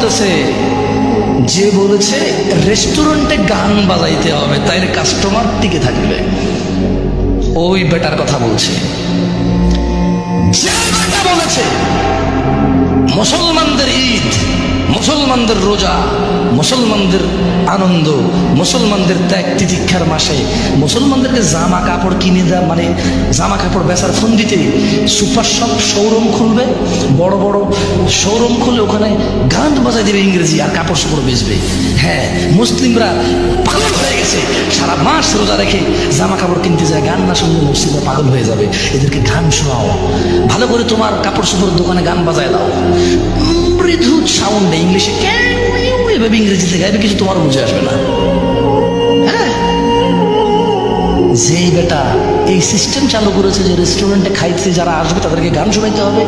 বলতেছে, যে বলেছে রেস্টুরেন্টে গান বাজাইতে হবে তাইলে কাস্টমার টিকে থাকবে, ওই বেটার কথা বলছে। যে বেটা বলেছে মুসলমানদের ঈদ, মুসলমানদের রোজা, মুসলমানদের আনন্দ, মুসলমানদের ত্যাগ তিতিক্ষার মাসে মুসলমানদেরকে জামা কাপড় কিনে দেওয়া, মানে জামা কাপড় বেচার ফন্দিতে সুপার শপ শোরুম খুলবে, বড় বড় শোরুম খুলে ওখানে গান বাজাই দেবে ইংরেজি, আর কাপড় চোপড় বেচবে। হ্যাঁ, মুসলিমরা পাগল হয়ে গেছে, সারা মাস রোজা রেখে জামা কাপড় কিনতে যায়, গান না শুনলে মুসলিমরা পাগল হয়ে যাবে, এদেরকে গান শোনাও, ভালো করে তোমার কাপড় চোপড়ের দোকানে গান বাজায় দাও, মৃদু সাউন্ডে ইংলিশে এভাবে ইংরেজিতে গাইবে, কিছু তোমার বুঝে আসবে না। হ্যাঁ, যেই বেটা এই সিস্টেম চালু করেছে যে রেস্টুরেন্টে খাইতে যারা আসবে তাদেরকে গান শোনাইতে হবে,